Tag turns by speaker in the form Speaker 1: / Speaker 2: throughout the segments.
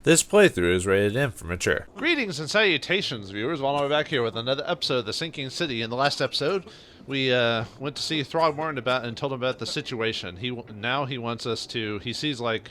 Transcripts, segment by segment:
Speaker 1: This playthrough is rated M for mature.
Speaker 2: Greetings and salutations, viewers. We're back here with another episode of The Sinking City. In the last episode, we went to see Frogwares and told him about the situation. Now he wants us to. He sees like,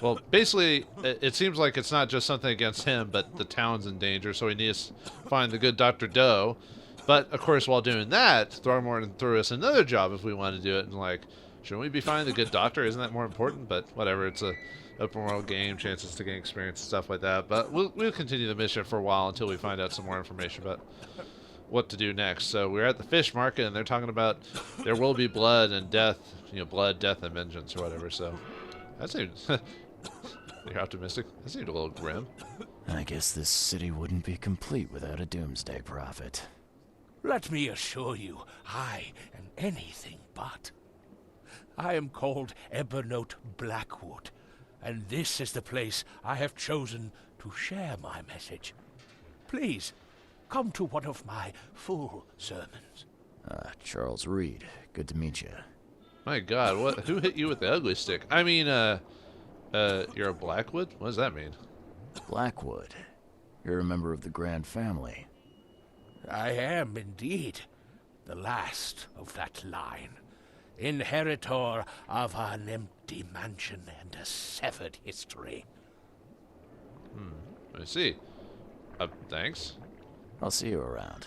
Speaker 2: well, basically, it seems like it's not just something against him, but the town's in danger. So he needs to find the good Dr. Doe. But of course, while doing that, Frogwares threw us another job if we want to do it. And like, shouldn't we be finding the good doctor? Isn't that more important? But whatever. It's a open world game, chances to gain experience and stuff like that. But we'll continue the mission for a while until we find out some more information about what to do next. So we're at the fish market, and they're talking about there will be blood and death, blood, death, and vengeance or whatever. So that seems you're optimistic. That seemed a little grim.
Speaker 3: I guess this city wouldn't be complete without a doomsday prophet.
Speaker 4: Let me assure you, I am anything but. I am called Embroiled Blackwood, and this is the place I have chosen to share my message. Please, come to one of my full sermons.
Speaker 3: Charles Reed. Good to meet you.
Speaker 2: My God, who hit you with the ugly stick? I mean, you're a Blackwood? What does that mean?
Speaker 3: Blackwood. You're a member of the Grand family.
Speaker 4: I am indeed the last of that line. Inheritor of an empty mansion and a severed history.
Speaker 2: I see. Thanks.
Speaker 3: I'll see you around.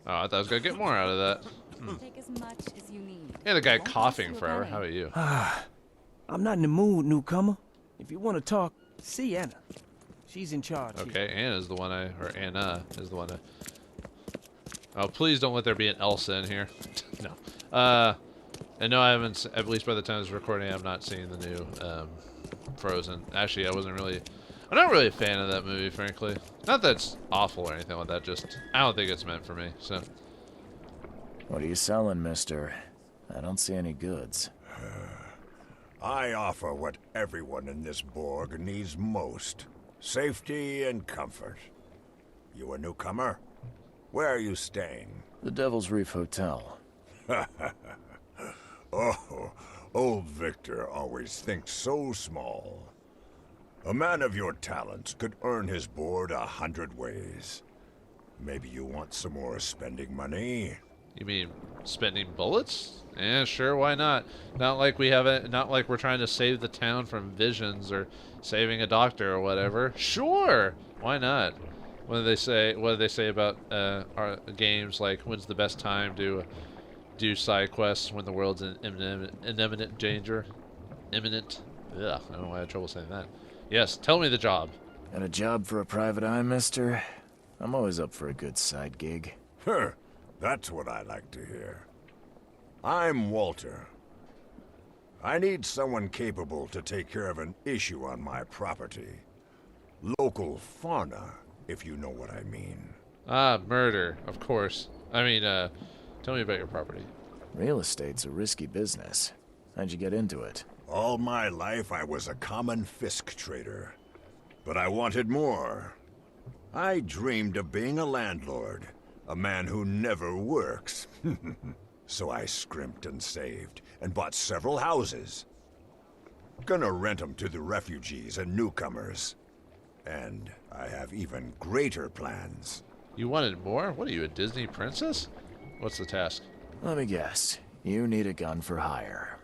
Speaker 2: Oh, I thought I was going to get more out of that.
Speaker 5: Take as much as you need.
Speaker 2: And the guy coughing forever. How about you?
Speaker 6: I'm not in the mood, newcomer. If you want to talk, see Anna. She's in charge.
Speaker 2: Okay, Anna is the one Anna is the one Oh, please don't let there be an Elsa in here. No. And no, I haven't, at least by the time this recording, I'm not seeing the new Frozen. Actually, I'm not really a fan of that movie, frankly. Not that it's awful or anything like that, just, I don't think it's meant for me, so.
Speaker 3: What are you selling, mister? I don't see any goods.
Speaker 7: I offer what everyone in this Borg needs most. Safety and comfort. You a newcomer? Where are you staying?
Speaker 3: The Devil's Reef Hotel.
Speaker 7: Oh, old Victor always thinks so small. A man of your talents could earn his board 100 ways. Maybe you want some more spending money?
Speaker 2: You mean spending bullets? Yeah, sure, why not? Not like we're trying to save the town from visions or saving a doctor or whatever. Sure, why not? What do they say about our games, like when's the best time to do side quests when the world's in imminent danger? Imminent? Ugh, I don't know why I had trouble saying that. Yes, tell me the job.
Speaker 3: Got a job for a private eye, mister? I'm always up for a good side gig.
Speaker 7: That's what I like to hear. I'm Walter. I need someone capable to take care of an issue on my property. Local fauna, if you know what I mean.
Speaker 2: Ah, murder, of course. I mean, tell me about your property.
Speaker 3: Real estate's a risky business. How'd you get into it?
Speaker 7: All my life I was a common fisk trader. But I wanted more. I dreamed of being a landlord. A man who never works. So I scrimped and saved, and bought several houses. Gonna rent them to the refugees and newcomers. And I have even greater plans.
Speaker 2: You wanted more? What are you, a Disney princess? What's the task?
Speaker 3: Let me guess. You need a gun for hire.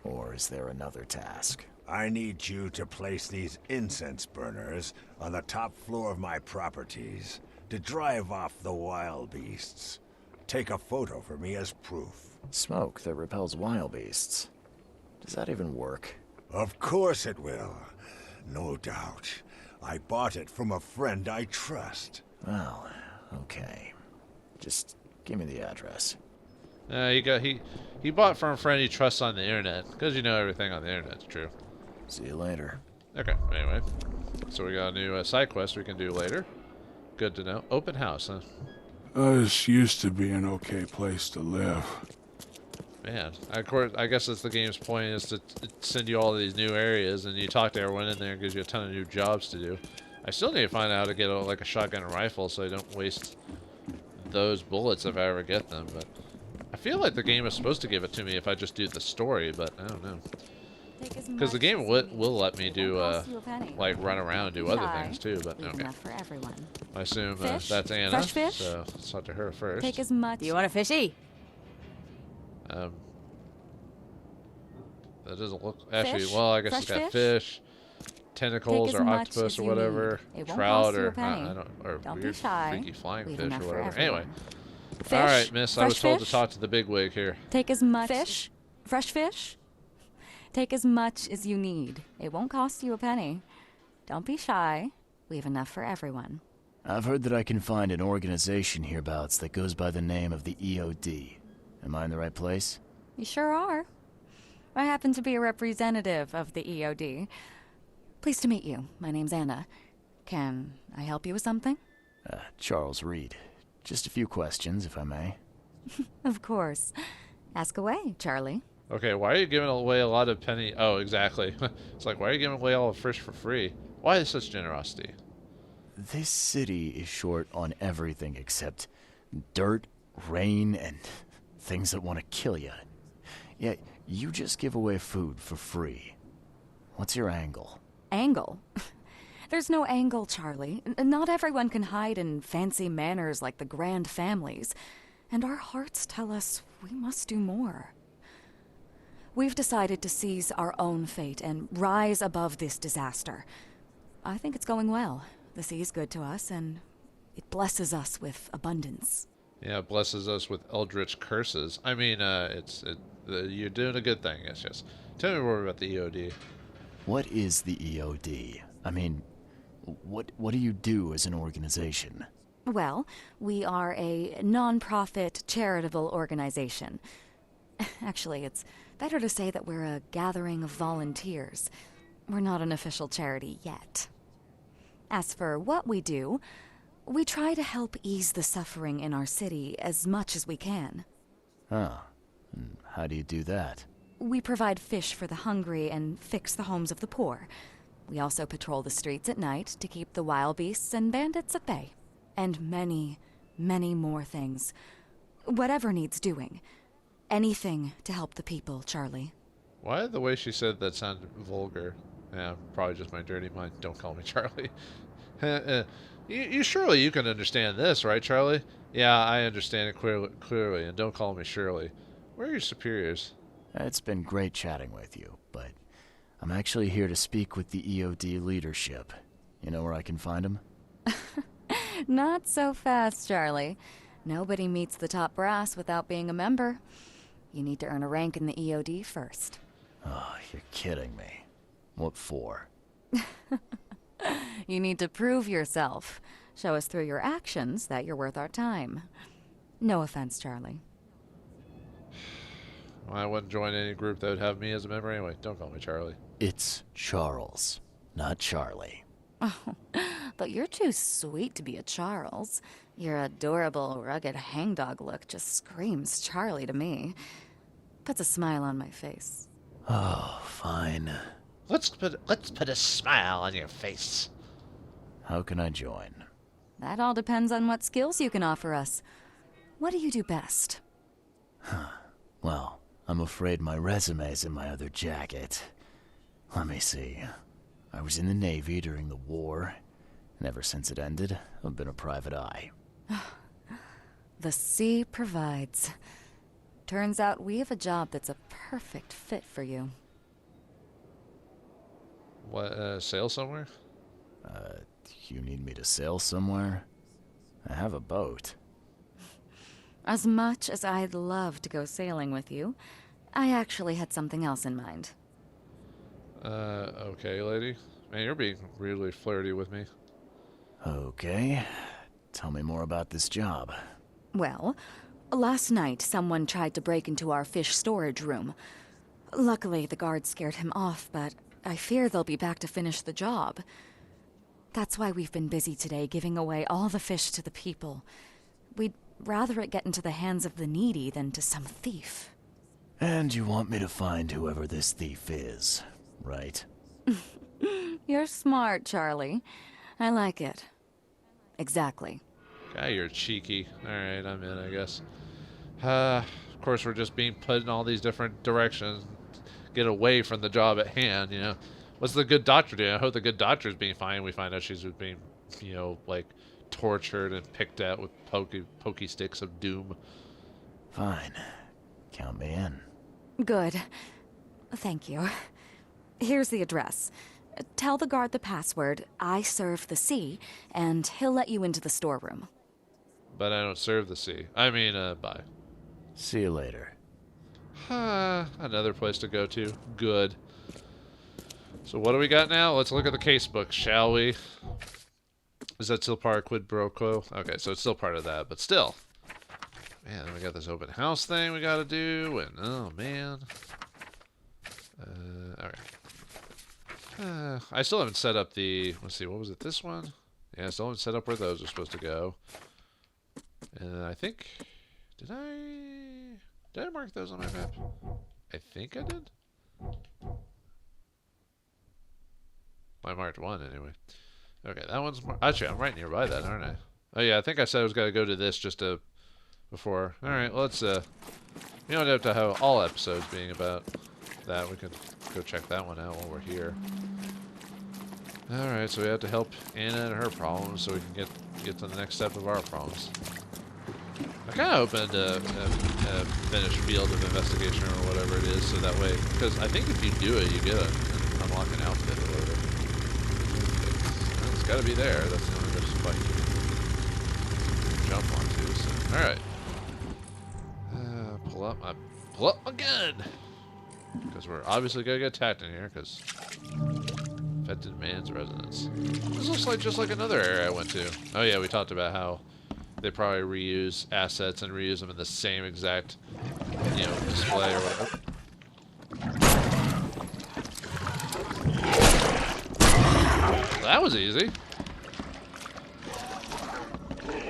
Speaker 3: Or is there another task?
Speaker 7: I need you to place these incense burners on the top floor of my properties to drive off the wild beasts. Take a photo for me as proof.
Speaker 3: Smoke that repels wild beasts. Does that even work?
Speaker 7: Of course it will. No doubt. I bought it from a friend I trust.
Speaker 3: Well, okay. Just give me the address.
Speaker 2: He bought from a friend he trusts on the internet, because you know everything on the internet's true.
Speaker 3: See you later.
Speaker 2: Okay, anyway. So we got a new side quest we can do later. Good to know. Open house, huh?
Speaker 8: This used to be an okay place to live.
Speaker 2: Man, of course, I guess that's the game's point, is to send you all these new areas, and you talk to everyone in there, and gives you a ton of new jobs to do. I still need to find out how to get a shotgun and rifle, so I don't waste those bullets if I ever get them. But I feel like the game is supposed to give it to me if I just do the story, but I don't know. Because the game will let me do, like, run around and do other things, too, but
Speaker 5: Leave
Speaker 2: okay.
Speaker 5: enough for everyone.
Speaker 2: I assume
Speaker 5: Fish?
Speaker 2: that's Anna,
Speaker 5: Fresh fish?
Speaker 2: so let's talk to her first.
Speaker 5: Take as much. Do you want a fishy?
Speaker 2: That doesn't look... Actually,
Speaker 5: Fish?
Speaker 2: well, I guess
Speaker 5: Fresh
Speaker 2: it's got
Speaker 5: fish?
Speaker 2: tentacles
Speaker 5: Take
Speaker 2: or
Speaker 5: as much
Speaker 2: octopus
Speaker 5: as
Speaker 2: or
Speaker 5: you
Speaker 2: whatever,
Speaker 5: need. It won't
Speaker 2: trout
Speaker 5: cost you
Speaker 2: or
Speaker 5: a penny.
Speaker 2: I don't, or
Speaker 5: Don't be
Speaker 2: weird
Speaker 5: shy.
Speaker 2: freaky flying
Speaker 5: Leave
Speaker 2: fish or
Speaker 5: enough for
Speaker 2: whatever.
Speaker 5: everyone.
Speaker 2: Anyway,
Speaker 5: Fish?
Speaker 2: all right, miss. I was
Speaker 5: Fresh
Speaker 2: told to
Speaker 5: fish?
Speaker 2: talk to the bigwig here.
Speaker 5: Take as much. Fish? Fresh fish? Take as much as you need. It won't cost you a penny. Don't be shy. We have enough for everyone.
Speaker 3: I've heard that I can find an organization hereabouts that goes by the name of the EOD. Am I in the right place?
Speaker 5: You sure are. I happen to be a representative of the EOD. Pleased to meet you. My name's Anna. Can I help you with something?
Speaker 3: Charles Reed. Just a few questions, if I may.
Speaker 5: Of course. Ask away, Charlie.
Speaker 2: Okay, why are you giving away a lot of penny? Oh, exactly. It's like, why are you giving away all the fish for free? Why is such generosity?
Speaker 3: This city is short on everything except dirt, rain, and things that want to kill you. Yet, you just give away food for free. What's your angle?
Speaker 5: Angle? There's no angle, Charlie. Not everyone can hide in fancy manners like the grand families. And our hearts tell us we must do more. We've decided to seize our own fate and rise above this disaster. I think it's going well. The sea is good to us, and it blesses us with abundance.
Speaker 2: Yeah, it blesses us with eldritch curses. I mean, you're doing a good thing. It's just, tell me more about the EOD.
Speaker 3: What is the EOD? I mean, what do you do as an organization?
Speaker 5: Well, we are a non-profit charitable organization. Actually, it's better to say that we're a gathering of volunteers. We're not an official charity yet. As for what we do, we try to help ease the suffering in our city as much as we can.
Speaker 3: Huh. How do you do that?
Speaker 5: We provide fish for the hungry and fix the homes of the poor. We also patrol the streets at night to keep the wild beasts and bandits at bay. And many, many more things. Whatever needs doing. Anything to help the people, Charlie.
Speaker 2: Why the way she said that sounded vulgar? Yeah, probably just my dirty mind. Don't call me Charlie. You surely you can understand this, right, Charlie? Yeah, I understand it clearly, and don't call me Shirley. Where are your superiors?
Speaker 3: It's been great chatting with you, but I'm actually here to speak with the EOD leadership. You know where I can find them?
Speaker 5: Not so fast, Charlie. Nobody meets the top brass without being a member. You need to earn a rank in the EOD first.
Speaker 3: Oh, you're kidding me. What for?
Speaker 5: You need to prove yourself. Show us through your actions that you're worth our time. No offense, Charlie.
Speaker 2: Well, I wouldn't join any group that would have me as a member anyway. Don't call me Charlie.
Speaker 3: It's Charles, not Charlie.
Speaker 5: Oh, but you're too sweet to be a Charles. Your adorable, rugged hangdog look just screams Charlie to me. Puts a smile on my face.
Speaker 3: Oh, fine.
Speaker 2: Let's put a smile on your face.
Speaker 3: How can I join?
Speaker 5: That all depends on what skills you can offer us. What do you do best?
Speaker 3: Well, I'm afraid my resume's in my other jacket. Let me see. I was in the Navy during the war, and ever since it ended, I've been a private eye.
Speaker 5: The sea provides. Turns out we have a job that's a perfect fit for you.
Speaker 2: What, sail somewhere?
Speaker 3: You need me to sail somewhere? I have a boat.
Speaker 5: As much as I'd love to go sailing with you, I actually had something else in mind.
Speaker 2: Okay, lady. Man, you're being really flirty with me.
Speaker 3: Okay. Tell me more about this job.
Speaker 5: Well, last night someone tried to break into our fish storage room. Luckily, the guards scared him off, but I fear they'll be back to finish the job. That's why we've been busy today giving away all the fish to the people. We'd rather it get into the hands of the needy than to some thief.
Speaker 3: And you want me to find whoever this thief is, right?
Speaker 5: You're smart, Charlie. I like it. Exactly.
Speaker 2: God, you're cheeky. Alright, I'm in, I guess. Of course, we're just being put in all these different directions. get away from the job at hand, you know. What's the good doctor doing? I hope the good doctor's being fine. We find out she's being, you know, like, tortured and picked at with pokey sticks of doom.
Speaker 3: Fine. Count me in.
Speaker 5: Good. Thank you. Here's the address. Tell the guard the password, I serve the sea, and he'll let you into the storeroom.
Speaker 2: But I don't serve the sea. I mean, bye.
Speaker 3: See you later.
Speaker 2: Another place to go to. Good. So what do we got now? Let's look at the casebook, shall we? Is that still part of quid pro quo? Okay, so it's still part of that, but still. Man, then we got this open house thing we gotta do, and oh man. Alright. I still haven't set up the, let's see, what was it, this one? Yeah, I still haven't set up where those are supposed to go. And I think, did I mark those on my map? I think I did. I marked one anyway. Okay, that one's actually, I'm right nearby that, aren't I? Oh yeah, I think I said I was gonna go to this just to before. All right, well, let's you don't have to have all episodes being about that. We can go check that one out while we're here. All right, so we have to help Anna and her problems, so we can get to the next step of our problems. I kind of opened a finished field of investigation or whatever it is, so that way, because I think if you do it, you get an unlock an outfit or whatever. It's got to be there. That's the only spot you can jump onto. So, all right. Pull up my gun, because we're obviously gonna get attacked in here. Because infected man's residence. This looks like just like another area I went to. Oh yeah, we talked about how they probably reuse assets and reuse them in the same exact, you know, display or whatever. That was easy.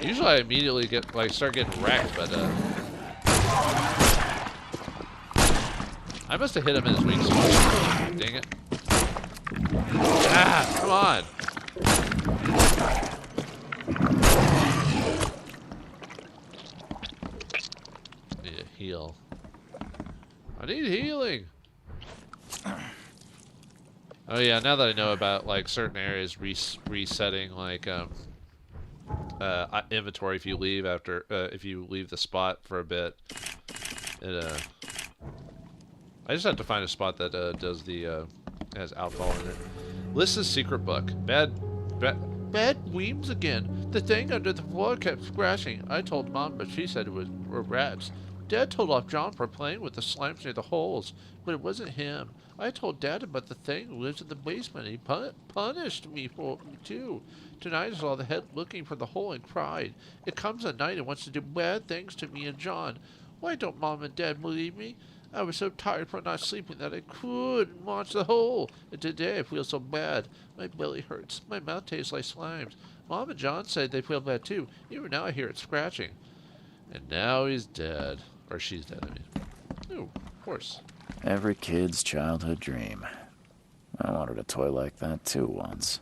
Speaker 2: Usually I immediately start getting wrecked, but I must have hit him in his weak spot. Dang it. Ah, come on. Need to heal. I need healing. Oh yeah, now that I know about like certain areas resetting like inventory if you leave after if you leave the spot for a bit, it I just have to find a spot that does the has alcohol in it. Lisa's secret book. Bad weems again. The thing under the floor kept scratching. I told Mom, but she said it were rats. Dad told off John for playing with the slimes near the holes, but it wasn't him. I told Dad about the thing who lives in the basement. He punished me for it too. Tonight I saw the head looking for the hole and cried. It comes at night and wants to do bad things to me and John. Why don't Mom and Dad believe me? I was so tired from not sleeping that I couldn't watch the hole. And today I feel so bad. My belly hurts. My mouth tastes like slimes. Mom and John said they feel bad too. Even now I hear it scratching. And now he's dead. Or she's dead, I mean. Ooh, of course.
Speaker 3: Every kid's childhood dream. I wanted a toy like that too once.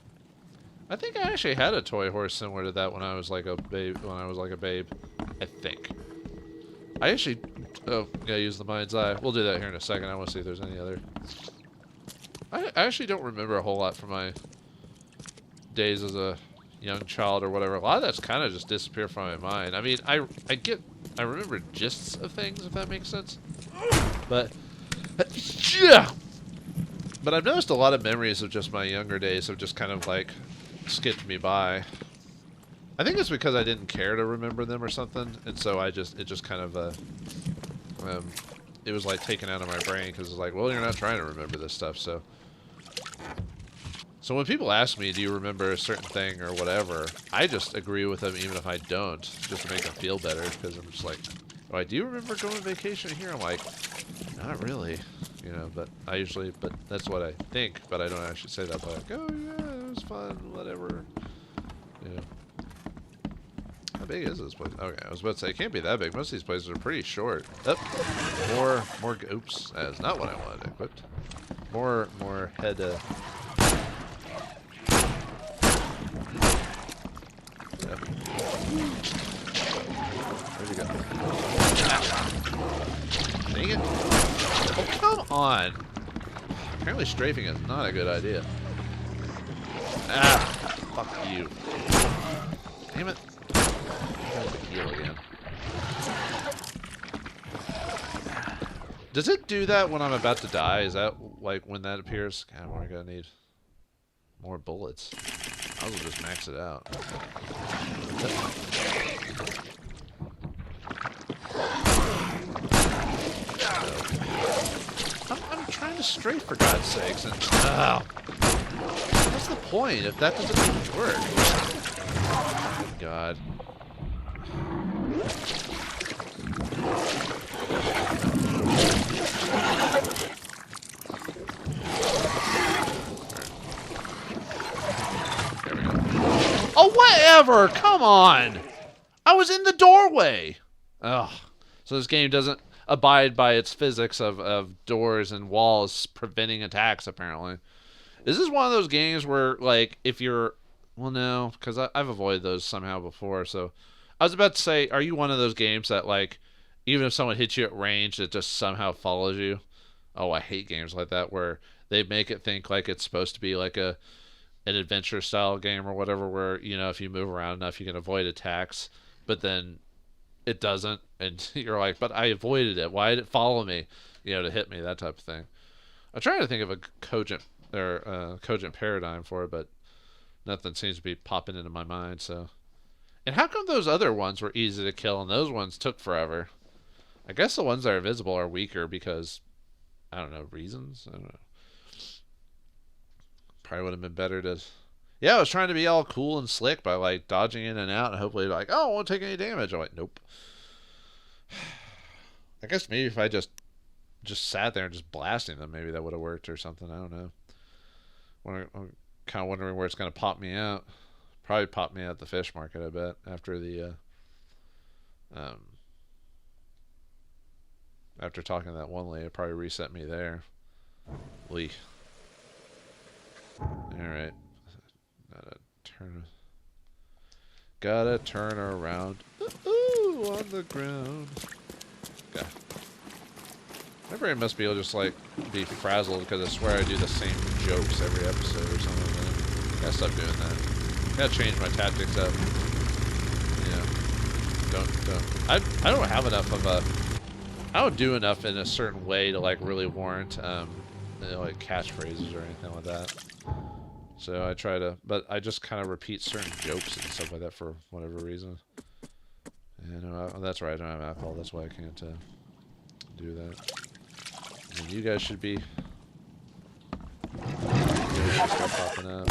Speaker 2: I think I actually had a toy horse similar to that when I was like a babe. I think. I actually. Oh, yeah, use the mind's eye. We'll do that here in a second. I want to see if there's any other. I actually don't remember a whole lot from my days as a young child or whatever. A lot of that's kind of just disappeared from my mind. I mean, I remember gists of things, if that makes sense. But I've noticed a lot of memories of just my younger days have just kind of like skipped me by. I think it's because I didn't care to remember them or something, and so it just kind of it was like taken out of my brain because it's like, well, you're not trying to remember this stuff, so. So when people ask me, do you remember a certain thing or whatever, I just agree with them even if I don't, just to make them feel better, because I'm just like, oh, do you remember going on vacation here? I'm like, not really, you know, but that's what I think, but I don't actually say that, but like, oh yeah, it was fun, whatever, you know. How big is this place? Okay, I was about to say, it can't be that big. Most of these places are pretty short. Oh, more, oops, that's not what I wanted equipped. More head, where'd you go? Dang it. Oh, come on. Apparently strafing is not a good idea. Ah, fuck you. Damn it. I have to heal again. Does it do that when I'm about to die? Is that like when that appears? God, we're gonna need more bullets. I'll just max it out. I'm trying to strafe for God's sakes, and what's the point if that doesn't work? God. There we go. Oh, whatever! Come on! I was in the doorway! Ugh. So this game doesn't abide by its physics of doors and walls preventing attacks, apparently. Is this one of those games where, like, if you're... Well, no, because I've avoided those somehow before, so... I was about to say, are you one of those games that, like, even if someone hits you at range, it just somehow follows you? Oh, I hate games like that where they make it think like it's supposed to be like an adventure-style game or whatever where, you know, if you move around enough, you can avoid attacks, but then it doesn't, and you're like, but I avoided it. Why did it follow me? You know, to hit me, that type of thing. I'm trying to think of a cogent paradigm for it, but nothing seems to be popping into my mind, so... And how come those other ones were easy to kill and those ones took forever? I guess the ones that are visible are weaker because, I don't know, reasons? I don't know. Probably would have been better to... Yeah, I was trying to be all cool and slick by, like, dodging in and out and hopefully, like, oh, I won't take any damage. I'm like, nope. I guess maybe if I just sat there and just blasting them, maybe that would have worked or something. I don't know. I'm kind of wondering where it's going to pop me out. Probably pop me at the fish market, I bet, after the after talking to that one lady. It probably reset me there. Lee. Alright. Gotta turn around. Ooh, on the ground. Okay. My brain must be able to just like be frazzled because I swear I do the same jokes every episode or something. Gotta stop doing that. Gotta change my tactics up. Yeah. I don't have enough of a... I don't do enough in a certain way to like really warrant you know, like catchphrases or anything like that. So I try to... But I just kind of repeat certain jokes and stuff like that for whatever reason. And that's right, I don't have alcohol. That's why I can't do that. And you guys should be... You guys should start popping up.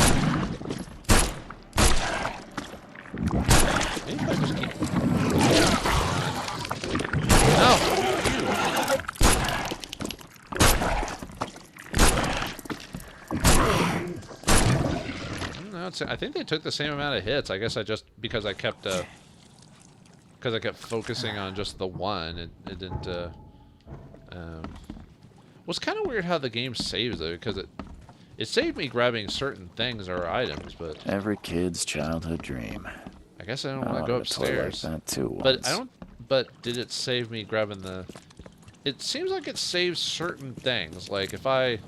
Speaker 2: Maybe if I just keep... No! I think they took the same amount of hits. I guess I just... Because I kept focusing on just the one, it didn't... Well, it's kind of weird how the game saves it, because it saved me grabbing certain things or items, but...
Speaker 3: Every kid's childhood dream.
Speaker 2: I guess I don't want to go upstairs.
Speaker 3: Like that too
Speaker 2: but I don't... But did it save me grabbing the... It seems like it saves certain things. Like, if I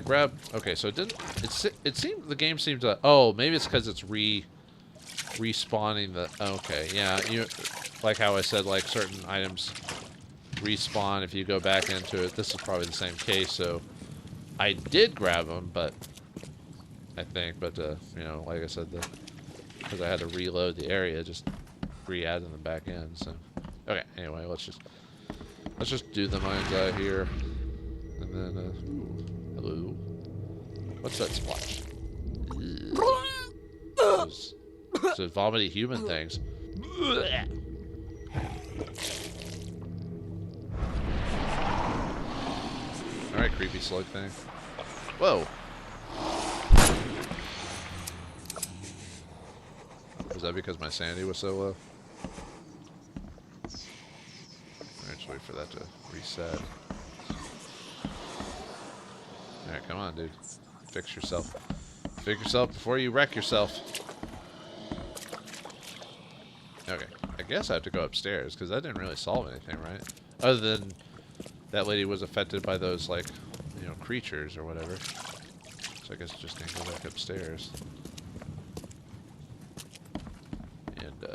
Speaker 2: grab... Okay, so it didn't... It seemed... The game seemed to... Oh, maybe it's because it's respawning the... Okay, yeah. Like how I said, like, certain items respawn if you go back into it. This is probably the same case, so... I did grab them, but... I think, but, you know, like I said, because I had to reload the area, just re-adding them back in, so... Okay, anyway, let's just do the mind's eye here. And then, ooh, hello. What's that splash? Those vomity human things. Alright, creepy slug thing. Whoa! Was that because my sanity was so low? Alright, just wait for that to reset. Alright, come on, dude. Fix yourself. Fix yourself before you wreck yourself. Okay, I guess I have to go upstairs, because that didn't really solve anything, right? Other than that lady was affected by those, like, you know, creatures or whatever. So I guess just need to go back upstairs. And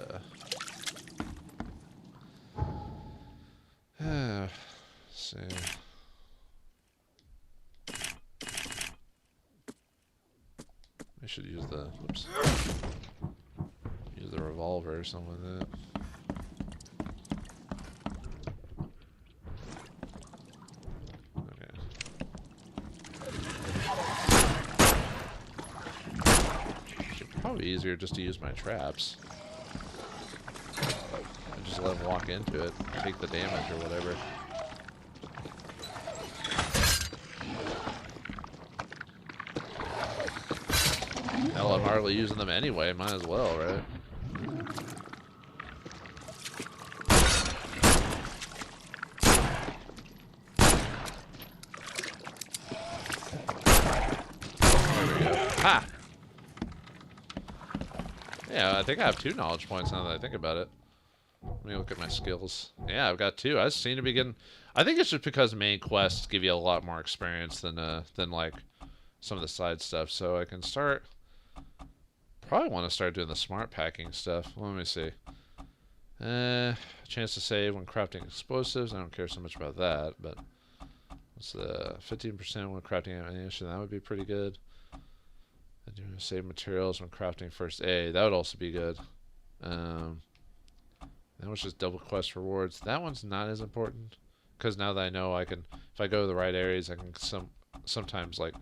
Speaker 2: see. I should use the use the revolver or something like that. Probably easier just to use my traps. And just let them walk into it, take the damage or whatever. Hell, I'm hardly using them anyway, might as well, right? There we go. Ha! Yeah, I think I have 2 knowledge points now that I think about it. Let me look at my skills. Yeah, I've got 2. I seem to be getting... I think it's just because main quests give you a lot more experience than like some of the side stuff. So I can start... Probably want to start doing the smart packing stuff. Let me see. Chance to save when crafting explosives. I don't care so much about that, but... What's the 15% when crafting ammunition? That would be pretty good. And do save materials when crafting first aid. That would also be good. That was just double quest rewards. That one's not as important because now that I know I can, if I go to the right areas, I can sometimes like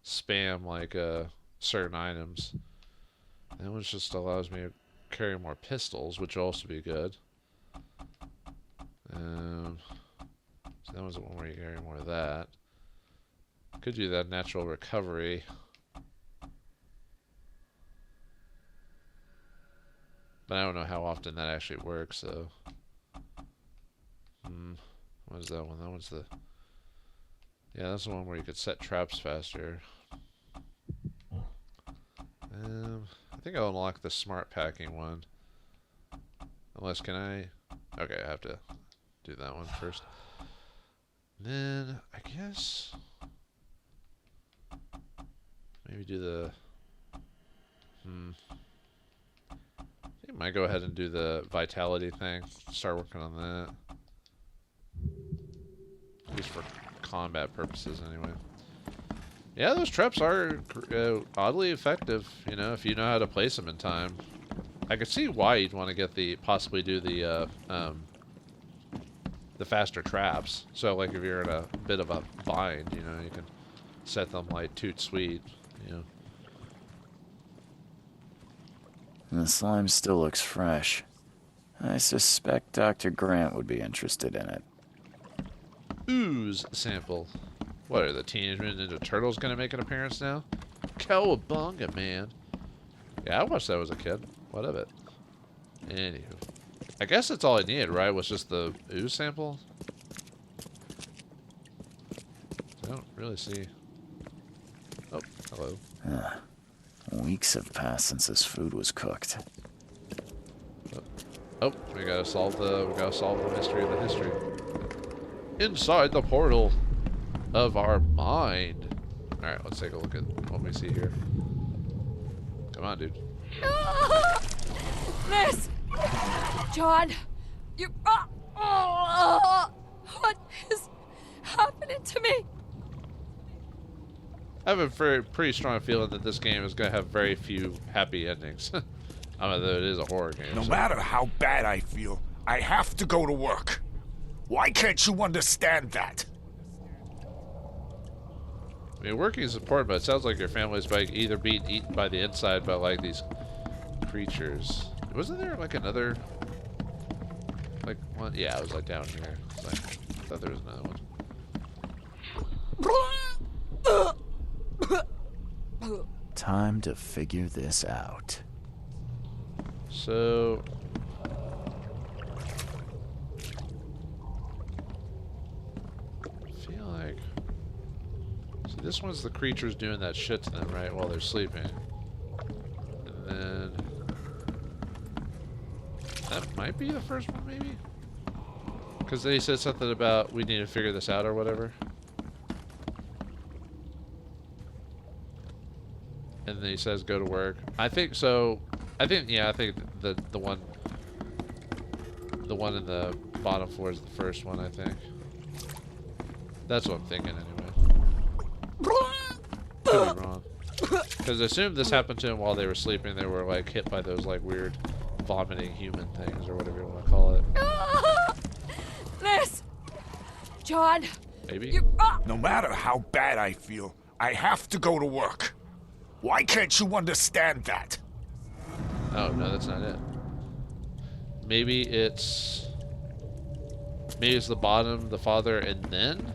Speaker 2: spam like certain items. That one just allows me to carry more pistols, which will also be good. So that was the one where you carry more of that. Could do that natural recovery. But I don't know how often that actually works, so... What is that one? That one's the... Yeah, that's the one where you could set traps faster. I think I'll unlock the smart packing one. Unless, can I... Okay, I have to do that one first. Then, I guess... Maybe do the... I might go ahead and do the vitality thing. Start working on that. At least for combat purposes, anyway. Yeah, those traps are oddly effective, you know, if you know how to place them in time. I could see why you'd want to get possibly do the faster traps. So, like, if you're in a bit of a bind, you know, you can set them like toot sweet, you know.
Speaker 3: The slime still looks fresh. I suspect Dr. Grant would be interested in it.
Speaker 2: Ooze sample. What, are the Teenage Mutant Ninja Turtles gonna make an appearance now? Cowabunga, man. Yeah, I watched that as a kid. What of it? Anywho. I guess that's all I needed, right? Was just the ooze sample? I don't really see... Oh, hello.
Speaker 3: Weeks have passed since this food was cooked.
Speaker 2: Oh, we gotta solve the mystery of the history. Inside the portal of our mind. Alright, let's take a look at what we see here. Come on, dude.
Speaker 5: Miss! John! You... what is happening to me?
Speaker 2: I have a pretty strong feeling that this game is going to have very few happy endings. I mean, though it is a horror game.
Speaker 9: No matter how bad I feel, I have to go to work. Why can't you understand that?
Speaker 2: I mean, working is important, but it sounds like your family's either being eaten by the inside by, like, these creatures. Wasn't there, like, another... Like, one? Yeah, it was, like, down here. Like, I thought there was another one.
Speaker 3: Time to figure this out.
Speaker 2: So... I feel like... See, this one's the creatures doing that shit to them, right, while they're sleeping. And then... That might be the first one, maybe? Because they said something about we need to figure this out or whatever. And then he says go to work. I think so. I think the one in the bottom floor is the first one. I think. That's what I'm thinking anyway. Could be wrong. Because I assume this happened to him while they were sleeping. They were like hit by those like weird vomiting human things or whatever you want to call it.
Speaker 5: Miss! John!
Speaker 2: Maybe?
Speaker 9: No matter how bad I feel, I have to go to work. Why can't you understand that?
Speaker 2: Oh, no, that's not it. Maybe it's the bottom, the father, and then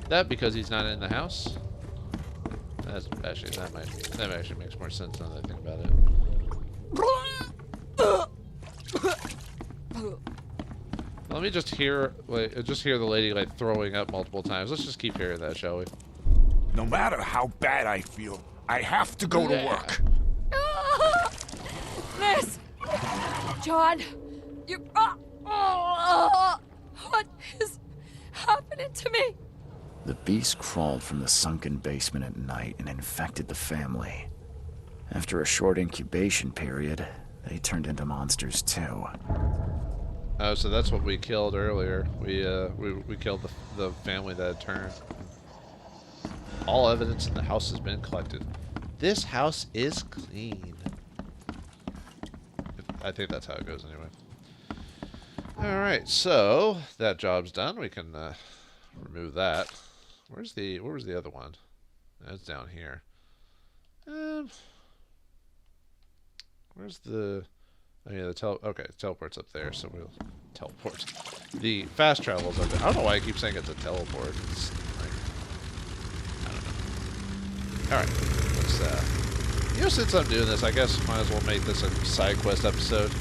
Speaker 2: that because he's not in the house? That's actually, that actually makes more sense now that I think about it. Let me just hear the lady like throwing up multiple times. Let's just keep hearing that, shall we?
Speaker 9: No matter how bad I feel, I have to go to work.
Speaker 5: Miss! John! What is happening to me?
Speaker 3: The beast crawled from the sunken basement at night and infected the family. After a short incubation period, they turned into monsters too.
Speaker 2: Oh, so that's what we killed earlier. We killed the family that had turned. All evidence in the house has been collected. This house is clean. I think that's how it goes anyway. Alright, so that job's done. We can remove that. Where was the other one? That's down here. Where's the... Oh yeah, the teleport's up there, so we'll teleport. The fast travel's up there. I don't know why I keep saying it's a teleport. It's like, I don't know. Alright, let's, since I'm doing this, I guess might as well make this a side quest episode.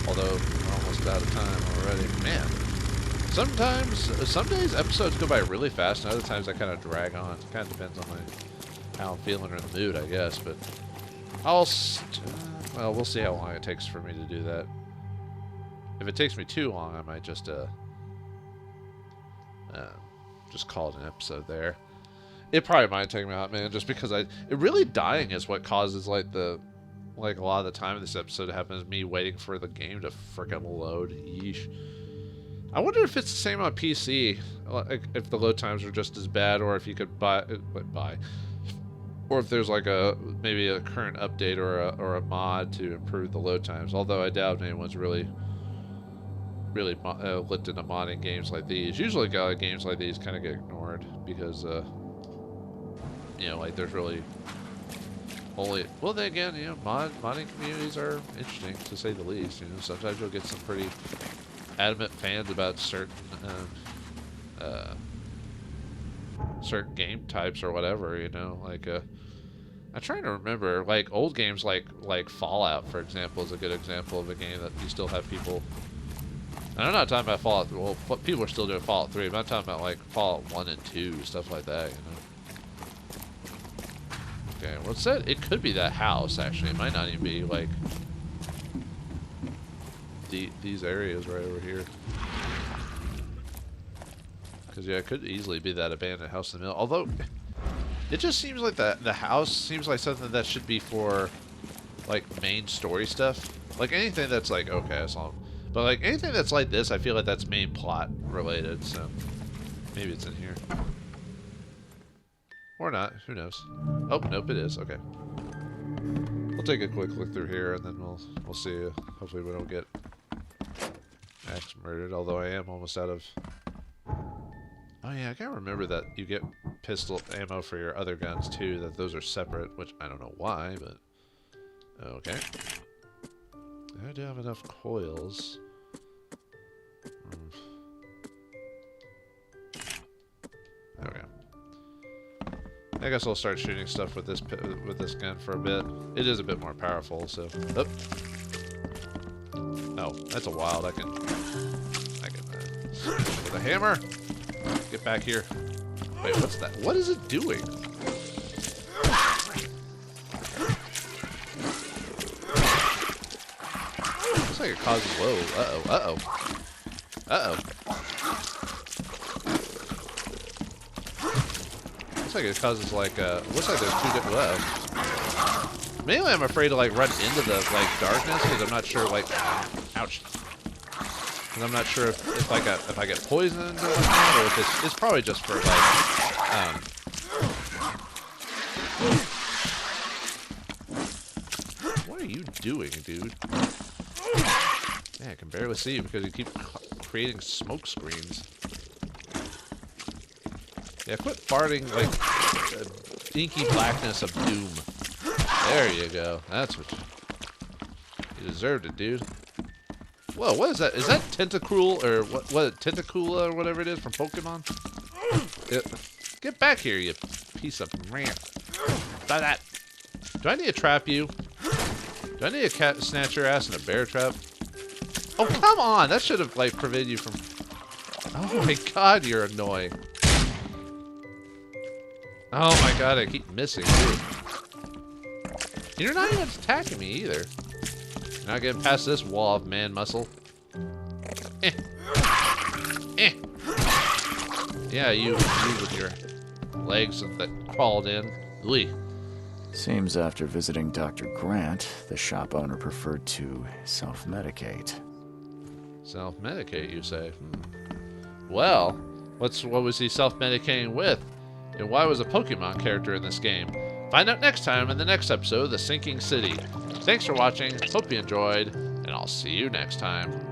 Speaker 2: Although, we're almost out of time already. Man, some days episodes go by really fast, and other times I kind of drag on. It kind of depends on how I'm feeling or in the mood, I guess, but well, we'll see how long it takes for me to do that. If it takes me too long, I might just call it an episode there. It probably might take me out, man, just because it really dying is what causes like a lot of the time this episode happens me waiting for the game to frickin' load. Yeesh. I wonder if it's the same on PC, like if the load times are just as bad, or if you could buy, or if there's like maybe a current update or a mod to improve the load times. Although I doubt anyone's really looked into modding games like these. Usually games like these kind of get ignored because like there's really only, well then again, modding communities are interesting to say the least. Sometimes you'll get some pretty adamant fans about certain game types or whatever, I'm trying to remember, like, old games like Fallout, for example, is a good example of a game that you still have people... And I'm not talking about Fallout 3, well, people are still doing Fallout 3, but I'm talking about, like, Fallout 1 and 2, stuff like that, Okay, well, it said it could be that house, actually. It might not even be, like, these areas right over here. Because, yeah, it could easily be that abandoned house in the middle. Although, it just seems like the house seems like something that should be for, like, main story stuff. Like, anything that's like, okay, that's all. But, like, anything that's like this, I feel like that's main plot related, so maybe it's in here. Or not, who knows. Oh, nope, it is, okay. We'll take a quick look through here, and then we'll see. Hopefully we don't get axe murdered, although I am almost out of... Oh yeah, I gotta remember that you get pistol ammo for your other guns too, that those are separate, which I don't know why, but... Okay. I do have enough coils. Okay. I guess I'll start shooting stuff with this gun for a bit. It is a bit more powerful, so... Oh, oh that's a wild. I can with a hammer. Get back here. Wait, what's that? What is it doing? Looks like it causes... Whoa. Uh-oh. Uh-oh. Uh-oh. Looks like it causes, like, looks like there's two different... Whoa. Mainly, I'm afraid to like run into the like darkness because I'm not sure like, ouch. Because I'm not sure if I get poisoned or whatnot, or if it's probably just for like, What are you doing, dude? Yeah, I can barely see you because you keep creating smoke screens. Yeah, quit farting like the inky blackness of doom. There you go. That's what you deserved it, dude. Whoa, what is that? Is that Tentacruel or what Tentacula or whatever it is from Pokemon? Get back here, you piece of man. Stop that. Do I need to trap you? Do I need to cat snatch your ass in a bear trap? Oh, come on! That should have, like, prevented you from... Oh my god, you're annoying. Oh my god, I keep missing, dude. You're not even attacking me, either. You're not getting past this wall of man muscle. Eh. Eh. Yeah, you with your legs that crawled in. Lee.
Speaker 3: Seems after visiting Dr. Grant, the shop owner preferred to self-medicate.
Speaker 2: Self-medicate, you say? Well, what was he self-medicating with? And why was a Pokemon character in this game? Find out next time in the next episode of The Sinking City. Thanks for watching, hope you enjoyed, and I'll see you next time.